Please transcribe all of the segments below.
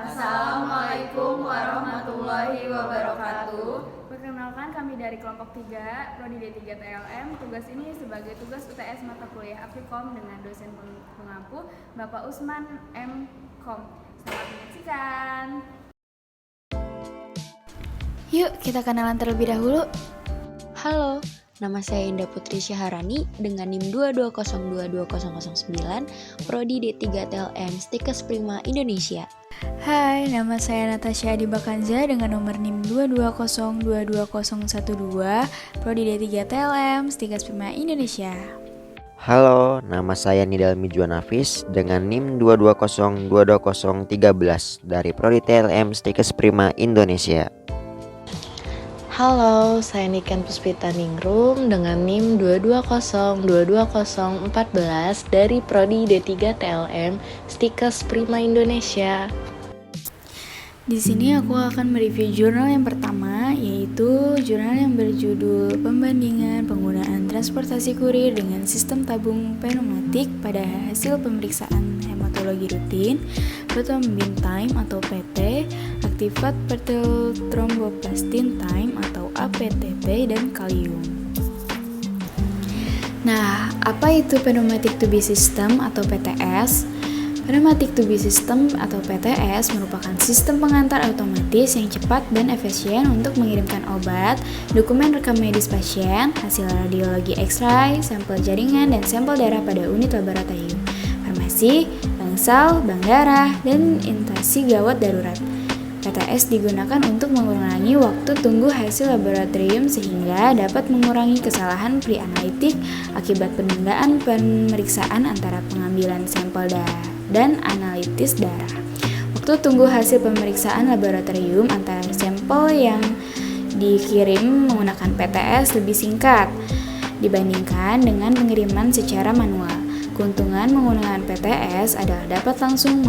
Assalamualaikum warahmatullahi wabarakatuh. Perkenalkan, kami dari kelompok 3, Prodi D3 TLM. Tugas ini sebagai tugas UTS mata kuliah Aptikom dengan dosen pengampu Bapak Usman M. Kom. Selamat menyaksikan. Yuk kita kenalan terlebih dahulu. Halo, nama saya Indah Putri Syaharani dengan NIM 2202009, Prodi D3 TLM Stikes Prima Indonesia. Hai, nama saya Natasha Adibakanza dengan nomor NIM 220220112, Prodi D3 TLM Stikes Prima Indonesia. Halo, nama saya Nidal Mijuan Hafiz dengan NIM 220222013 dari Prodi TLM Stikes Prima Indonesia. Halo, saya Niken Puspita Ningrum dengan NIM 220222014 dari Prodi D3 TLM Stikes Prima Indonesia. Di sini aku akan mereview jurnal yang pertama, yaitu jurnal yang berjudul Pembandingan Penggunaan Transportasi Kurir dengan Sistem Tabung Pneumatik pada Hasil Pemeriksaan Hematologi Rutin, Prothrombin Time atau PT, Activated Portal Thromboplastin Time atau APTT, dan kalium. Nah, apa itu Pneumatic Tubing System atau PTS? Pneumatic Tubing System atau PTS merupakan sistem pengantar otomatis yang cepat dan efisien untuk mengirimkan obat, dokumen rekam medis pasien, hasil radiologi X-ray, sampel jaringan, dan sampel darah pada unit laboratorium, farmasi, bangsal, bank darah, dan intasi gawat darurat. PTS digunakan untuk mengurangi waktu tunggu hasil laboratorium sehingga dapat mengurangi kesalahan pre-analitik akibat penundaan pemeriksaan antara pengambilan sampel darah dan analisis darah. Waktu tunggu hasil pemeriksaan laboratorium antara sampel yang dikirim menggunakan PTS lebih singkat dibandingkan dengan pengiriman secara manual. Keuntungan menggunakan PTS adalah dapat langsung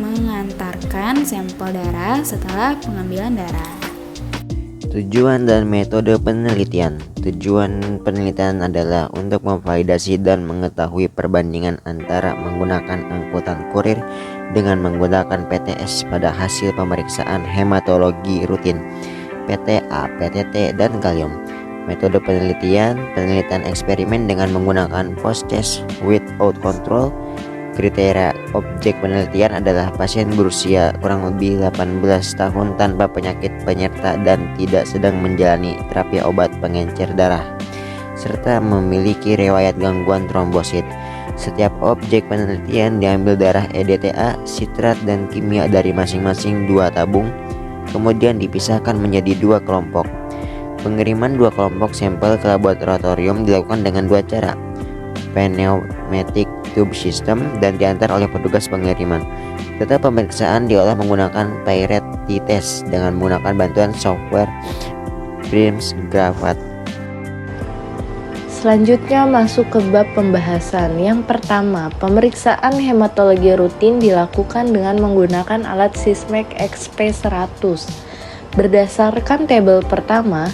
mengantarkan sampel darah setelah pengambilan darah. Tujuan dan metode penelitian. Tujuan penelitian adalah untuk memvalidasi dan mengetahui perbandingan antara menggunakan angkutan kurir dengan menggunakan PTS pada hasil pemeriksaan hematologi rutin, PTA, PTT, dan kalium. Metode penelitian eksperimen dengan menggunakan post-test without control. Kriteria objek penelitian adalah pasien berusia kurang lebih 18 tahun tanpa penyakit penyerta dan tidak sedang menjalani terapi obat pengencer darah, serta memiliki riwayat gangguan trombosit. Setiap objek penelitian diambil darah EDTA, sitrat, dan kimia dari masing-masing 2 tabung, kemudian dipisahkan menjadi 2 kelompok. Pengiriman 2 kelompok sampel ke laboratorium dilakukan dengan 2 cara, pneumatic tube system, dan diantar oleh petugas pengiriman. Data pemeriksaan diolah menggunakan Pirate t-test dengan menggunakan bantuan software Brims Graphite. Selanjutnya masuk ke bab pembahasan. Yang pertama, pemeriksaan hematologi rutin dilakukan dengan menggunakan alat Sysmex XP100. Berdasarkan tabel pertama,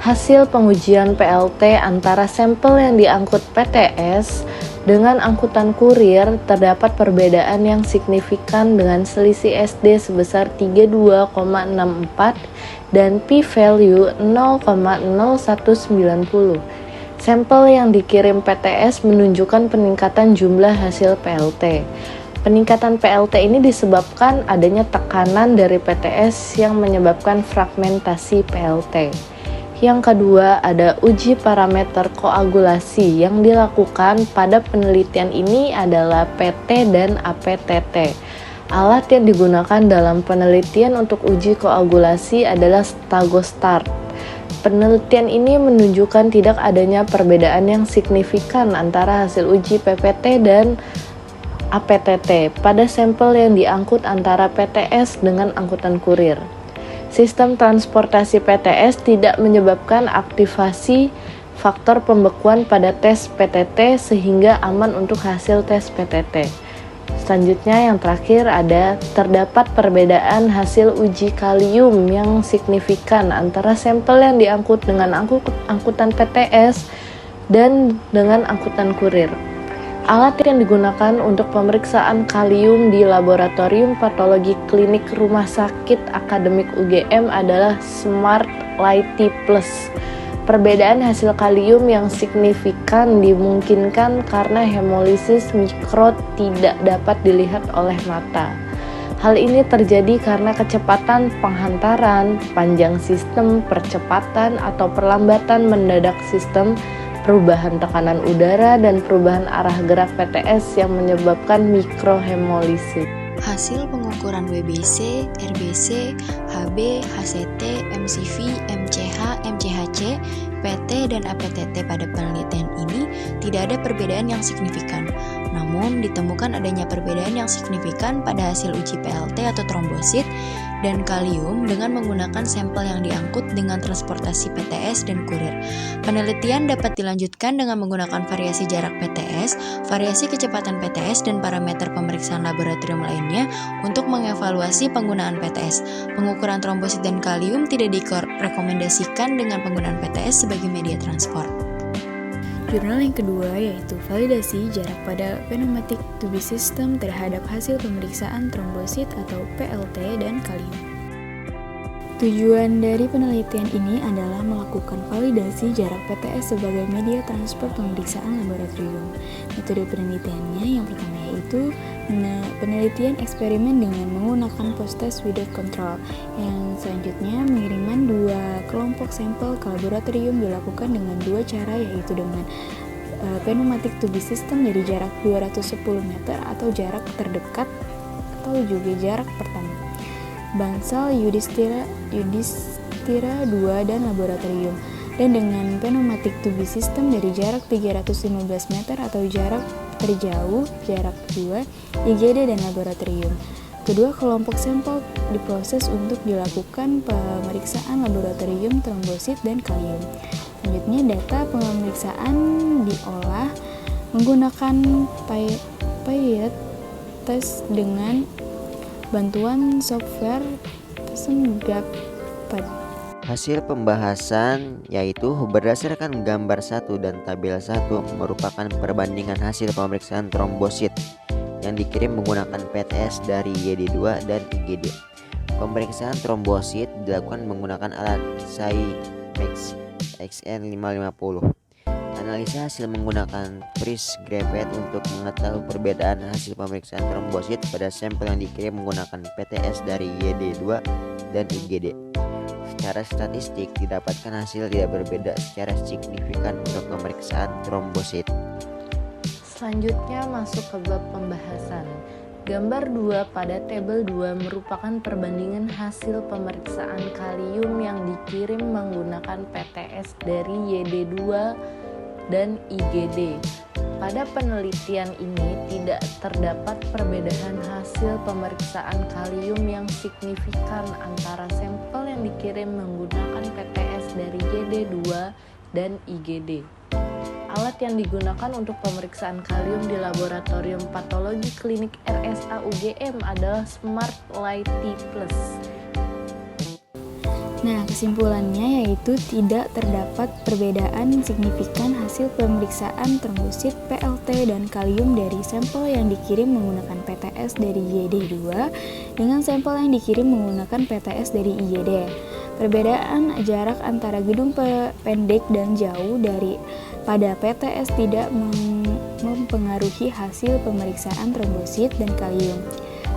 hasil pengujian PLT antara sampel yang diangkut PTS dengan angkutan kurir terdapat perbedaan yang signifikan dengan selisih SD sebesar 32,64 dan p-value 0,0190. Sampel yang dikirim PTS menunjukkan peningkatan jumlah hasil PLT. Peningkatan PLT ini disebabkan adanya tekanan dari PTS yang menyebabkan fragmentasi PLT. Yang kedua, ada uji parameter koagulasi yang dilakukan pada penelitian ini adalah PT dan APTT. Alat yang digunakan dalam penelitian untuk uji koagulasi adalah Stagostart. Penelitian ini menunjukkan tidak adanya perbedaan yang signifikan antara hasil uji PPT dan APTT pada sampel yang diangkut antara PTS dengan angkutan kurir. Sistem transportasi PTS tidak menyebabkan aktivasi faktor pembekuan pada tes PTT sehingga aman untuk hasil tes PTT. Selanjutnya yang terakhir ada terdapat perbedaan hasil uji kalium yang signifikan antara sampel yang diangkut dengan angkutan PTS dan dengan angkutan kurir. Alat yang digunakan untuk pemeriksaan kalium di Laboratorium Patologi Klinik Rumah Sakit Akademik UGM adalah Smart Lighty Plus. Perbedaan hasil kalium yang signifikan dimungkinkan karena hemolisis mikro tidak dapat dilihat oleh mata. Hal ini terjadi karena kecepatan penghantaran, panjang sistem, percepatan atau perlambatan mendadak sistem, perubahan tekanan udara, dan perubahan arah gerak PTS yang menyebabkan mikrohemolisis. Hasil pengukuran WBC, RBC, HB, HCT, MCV, MCH, MCHC, PT, dan APTT pada penelitian ini tidak ada perbedaan yang signifikan. Namun, ditemukan adanya perbedaan yang signifikan pada hasil uji PLT atau trombosit dan kalium dengan menggunakan sampel yang diangkut dengan transportasi PTS dan kurir. Penelitian dapat dilanjutkan dengan menggunakan variasi jarak PTS, variasi kecepatan PTS, dan parameter pemeriksaan laboratorium lainnya untuk mengevaluasi penggunaan PTS. Pengukuran trombosit dan kalium tidak direkomendasikan dengan penggunaan PTS sebagai media transport. Jurnal yang kedua yaitu validasi jarak pada pneumatic tubing system terhadap hasil pemeriksaan trombosit atau PLT dan kalium. Tujuan dari penelitian ini adalah melakukan validasi jarak PTS sebagai media transport pemeriksaan laboratorium. Metode penelitiannya yang pertama yaitu penelitian eksperimen dengan menggunakan post-test without control. Yang selanjutnya, pengiriman dua kelompok sampel ke laboratorium dilakukan dengan dua cara, yaitu dengan pneumatic tubing system dari jarak 210 meter atau jarak terdekat atau juga jarak pertama. Bangsal Yudhistira 2 dan laboratorium, dan dengan pneumatic tubing system dari jarak 315 meter atau jarak terjauh jarak 2, IGD dan laboratorium. Kedua kelompok sampel diproses untuk dilakukan pemeriksaan laboratorium trombosit dan kalium. Selanjutnya, data pemeriksaan diolah menggunakan Payet test dengan bantuan software SEMGAPAD. Hasil pembahasan yaitu berdasarkan gambar 1 dan tabel 1 merupakan perbandingan hasil pemeriksaan trombosit yang dikirim menggunakan PTS dari YD2 dan IGD. Pemeriksaan trombosit dilakukan menggunakan alat Cymex XN550. Analisa hasil menggunakan Freeze Graphite untuk mengetahui perbedaan hasil pemeriksaan trombosit pada sampel yang dikirim menggunakan PTS dari YD2 dan IGD. Secara statistik didapatkan hasil tidak berbeda secara signifikan untuk pemeriksaan trombosit. Selanjutnya masuk ke bab pembahasan. Gambar 2 pada tabel 2 merupakan perbandingan hasil pemeriksaan kalium yang dikirim menggunakan PTS dari YD2 dan IGD. Pada penelitian ini tidak terdapat perbedaan hasil pemeriksaan kalium yang signifikan antara sampel yang dikirim menggunakan PTS dari YD2 dan IGD. Alat yang digunakan untuk pemeriksaan kalium di Laboratorium Patologi Klinik RSA UGM adalah Smart Lighty Plus. Nah, kesimpulannya yaitu tidak terdapat perbedaan signifikan hasil pemeriksaan trombosit, PLT, dan kalium dari sampel yang dikirim menggunakan PTS dari YD2 dengan sampel yang dikirim menggunakan PTS dari IGD. Perbedaan jarak antara gedung pendek dan jauh dari pada PTS tidak mempengaruhi hasil pemeriksaan trombosit dan kalium.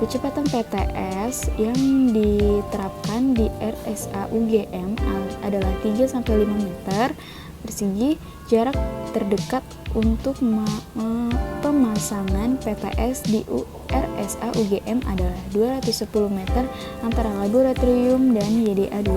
Kecepatan PTS yang diterapkan di RSA UGM adalah 3-5 meter persegi. Jarak terdekat untuk pemasangan PTS di RSA UGM adalah 210 meter antara laboratorium dan YDA2.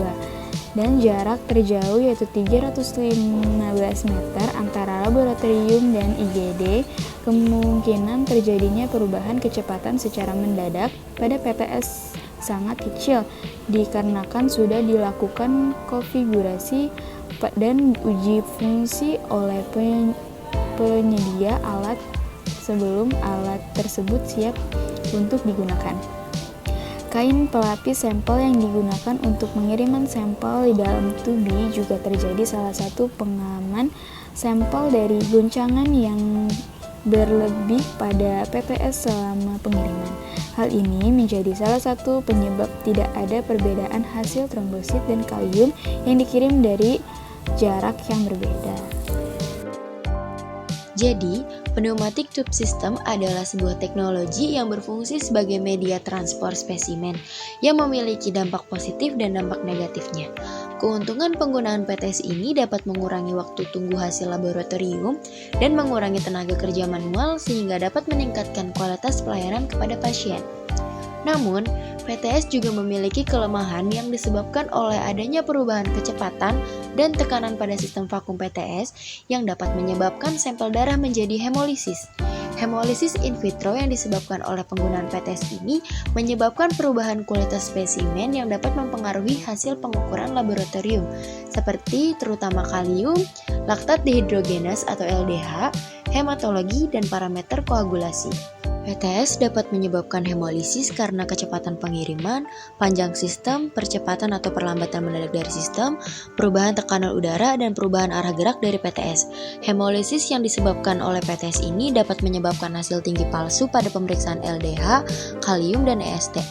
Dan jarak terjauh yaitu 315 meter antara laboratorium dan IGD. Kemungkinan terjadinya perubahan kecepatan secara mendadak pada PTS sangat kecil dikarenakan sudah dilakukan konfigurasi dan uji fungsi oleh penyedia alat sebelum alat tersebut siap untuk digunakan. Kain pelapis sampel yang digunakan untuk pengiriman sampel di dalam tubi juga terjadi salah satu pengaman sampel dari goncangan yang berlebih pada PTS selama pengiriman. Hal ini menjadi salah satu penyebab tidak ada perbedaan hasil trombosit dan kalium yang dikirim dari jarak yang berbeda. Jadi, pneumatic tube system adalah sebuah teknologi yang berfungsi sebagai media transport spesimen yang memiliki dampak positif dan dampak negatifnya. Keuntungan penggunaan PTS ini dapat mengurangi waktu tunggu hasil laboratorium dan mengurangi tenaga kerja manual sehingga dapat meningkatkan kualitas pelayanan kepada pasien. Namun, PTS juga memiliki kelemahan yang disebabkan oleh adanya perubahan kecepatan dan tekanan pada sistem vakum PTS yang dapat menyebabkan sampel darah menjadi hemolisis. Hemolisis in vitro yang disebabkan oleh penggunaan PTS ini menyebabkan perubahan kualitas spesimen yang dapat mempengaruhi hasil pengukuran laboratorium, seperti terutama kalium, laktat dehidrogenase atau LDH, hematologi, dan parameter koagulasi. PTS dapat menyebabkan hemolisis karena kecepatan pengiriman, panjang sistem, percepatan atau perlambatan mendadak dari sistem, perubahan tekanan udara, dan perubahan arah gerak dari PTS. Hemolisis yang disebabkan oleh PTS ini dapat menyebabkan hasil tinggi palsu pada pemeriksaan LDH, kalium, dan EST.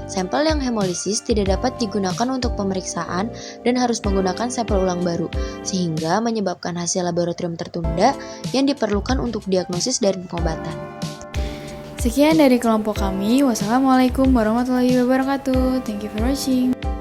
Sampel yang hemolisis tidak dapat digunakan untuk pemeriksaan dan harus menggunakan sampel ulang baru, sehingga menyebabkan hasil laboratorium tertunda yang diperlukan untuk diagnosis dan pengobatan. Sekian dari kelompok kami. Wassalamualaikum warahmatullahi wabarakatuh. Thank you for watching.